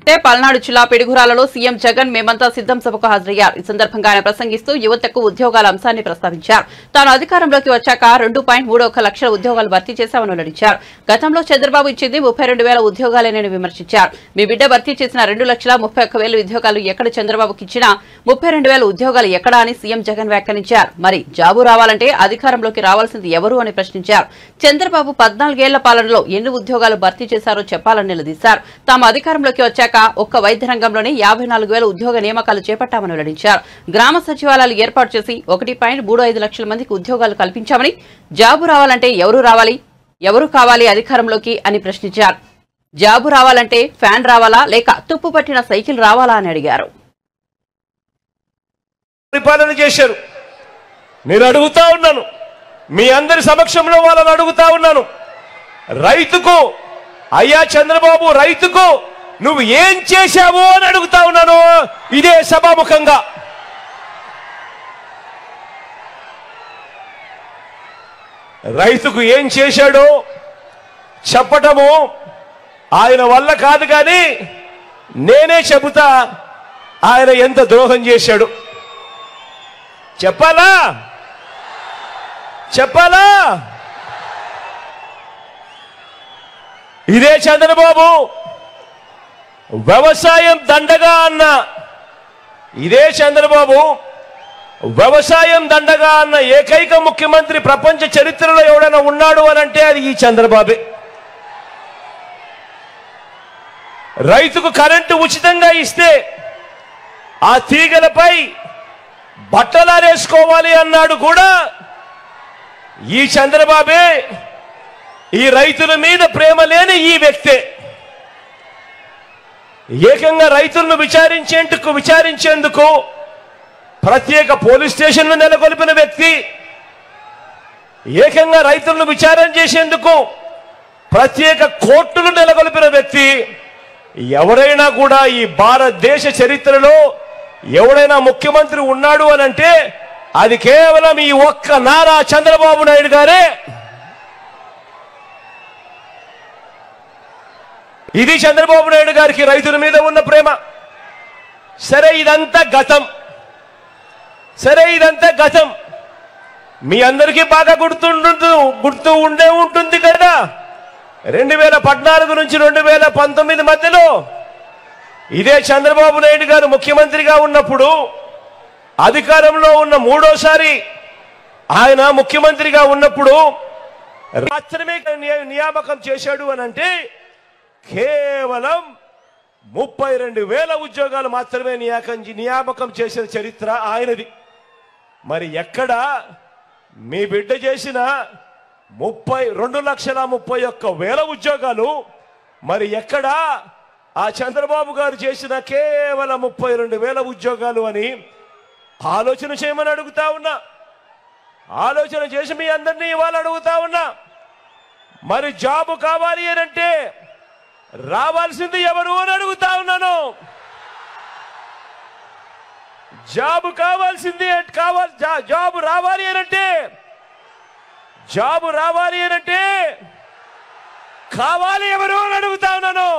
పల్నాడు జిల్లా పిడుగురాలలో సీఎం జగన్ మేమంతా సిద్ధం సభకు హాజరయ్యారు. ఈ సందర్భంగా ఆయన ప్రసంగిస్తూ యువతకు ఉద్యోగాల అంశాన్ని ప్రస్తావించారు. తాను అధికారంలోకి వచ్చాక 2.31 లక్షల ఉద్యోగాలు భర్తీ చేశామని వెల్లడించారు. గతంలో చంద్రబాబు ఇచ్చింది 32,000 ఉద్యోగాలేనని విమర్శించారు. మీ బిడ్డ భర్తీ చేసిన 2,31,000 ఉద్యోగాలు ఎక్కడ చంద్రబాబుకి ఇచ్చినా 32,000 ఉద్యోగాలు ఎక్కడా అని సీఎం జగన్ వ్యాఖ్యానించారు. మరి జాబు రావాలంటే అధికారంలోకి రావాల్సింది ఎవరు అని ప్రశ్నించారు. చంద్రబాబు 14 ఏళ్ల పాలనలో ఎన్ని ఉద్యోగాలు భర్తీ చేశారో చెప్పాలని నిలదీశారు. తాము అధికారంలోకి వచ్చాక ఒక్క వైద్య రంగంలోనే 54,000 ఉద్యోగ నియామకాలు చేపట్టామని వెల్లడించారు. గ్రామ సచివాలయాలు ఏర్పాటు చేసి 1.35 లక్షల మందికి ఉద్యోగాలు కల్పించామని, జాబు రావాలంటే ఎవరు కావాలి అధికారంలోకి అని ప్రశ్నించారు. జాబు రావాలంటే ఫ్యాన్ రావాలా లేక తుప్పు పట్టిన సైకిల్ రావాలా అని అడిగారు. పరిపాలన చేశారు. నేను అడుగుతా ఉన్నాను, మీ అందరి సమక్షంలో వాళ్ళని అడుగుతా ఉన్నాను, రైతుకు అయ్యా చంద్రబాబు రైతుకు నువ్వు ఏం చేశావు అని అడుగుతా ఉన్నాను ఇదే సభాముఖంగా. రైతుకు ఏం చేశాడో చెప్పటము ఆయన వల్ల కాదు, కానీ నేనే చెబుతా ఆయన ఎంత ద్రోహం చేశాడు. చెప్పాలా? ఇదే చంద్రబాబు వ్యవసాయం దండగా అన్న, ఇదే చంద్రబాబు వ్యవసాయం దండగా అన్న ఏకైక ముఖ్యమంత్రి ప్రపంచ చరిత్రలో ఎవడైనా ఉన్నాడు అని అంటే అది ఈ చంద్రబాబే. రైతుకు కరెంటు ఉచితంగా ఇస్తే ఆ తీగలపై బట్టలారేసుకోవాలి అన్నాడు కూడా ఈ చంద్రబాబే. ఈ రైతుల మీద ప్రేమ లేని ఈ వ్యక్తే ఏకంగా రైతులను విచారించేందుకు ప్రత్యేక పోలీస్ స్టేషన్లు నెలకొల్పిన వ్యక్తి, ఏకంగా రైతులను విచారణ చేసేందుకు ప్రత్యేక కోర్టులు నెలకొల్పిన వ్యక్తి. ఎవరైనా కూడా ఈ భారతదేశ చరిత్రలో ఎవరైనా ముఖ్యమంత్రి ఉన్నాడు అని అంటే అది కేవలం ఈ ఒక్క నారా చంద్రబాబు నాయుడు గారే. ఇది చంద్రబాబు నాయుడు గారికి రైతుల మీద ఉన్న ప్రేమ. సరే ఇదంతా గతం. మీ అందరికీ బాగా గుర్తు ఉండే ఉంటుంది కదా. 2014 నుంచి 2019 మధ్యలో ఇదే చంద్రబాబు నాయుడు గారు ముఖ్యమంత్రిగా ఉన్నప్పుడు, అధికారంలో ఉన్న మూడోసారి ఆయన ముఖ్యమంత్రిగా ఉన్నప్పుడు మాత్రమే నియామకం చేశాడు అని అంటే కేవలం 32,000 ఉద్యోగాలు మాత్రమే నియామకం చేసిన చరిత్ర ఆయనది. మరి ఎక్కడ మీ బిడ్డ చేసిన 2,31,000 ఉద్యోగాలు, మరి ఎక్కడ ఆ చంద్రబాబు గారు చేసిన కేవలం 32,000 ఉద్యోగాలు అని ఆలోచన చేయమని అడుగుతా ఉన్నా. ఆలోచన చేసి మీ అందరినీ ఇవాళ అడుగుతా ఉన్నా, మరి జాబు కావాలి అని అంటే రావాల్సింది ఎవరు అని అడుగుతా ఉన్నాను. జాబు రావాలి అనంటే కావాలి ఎవరు అని అడుగుతా ఉన్నాను.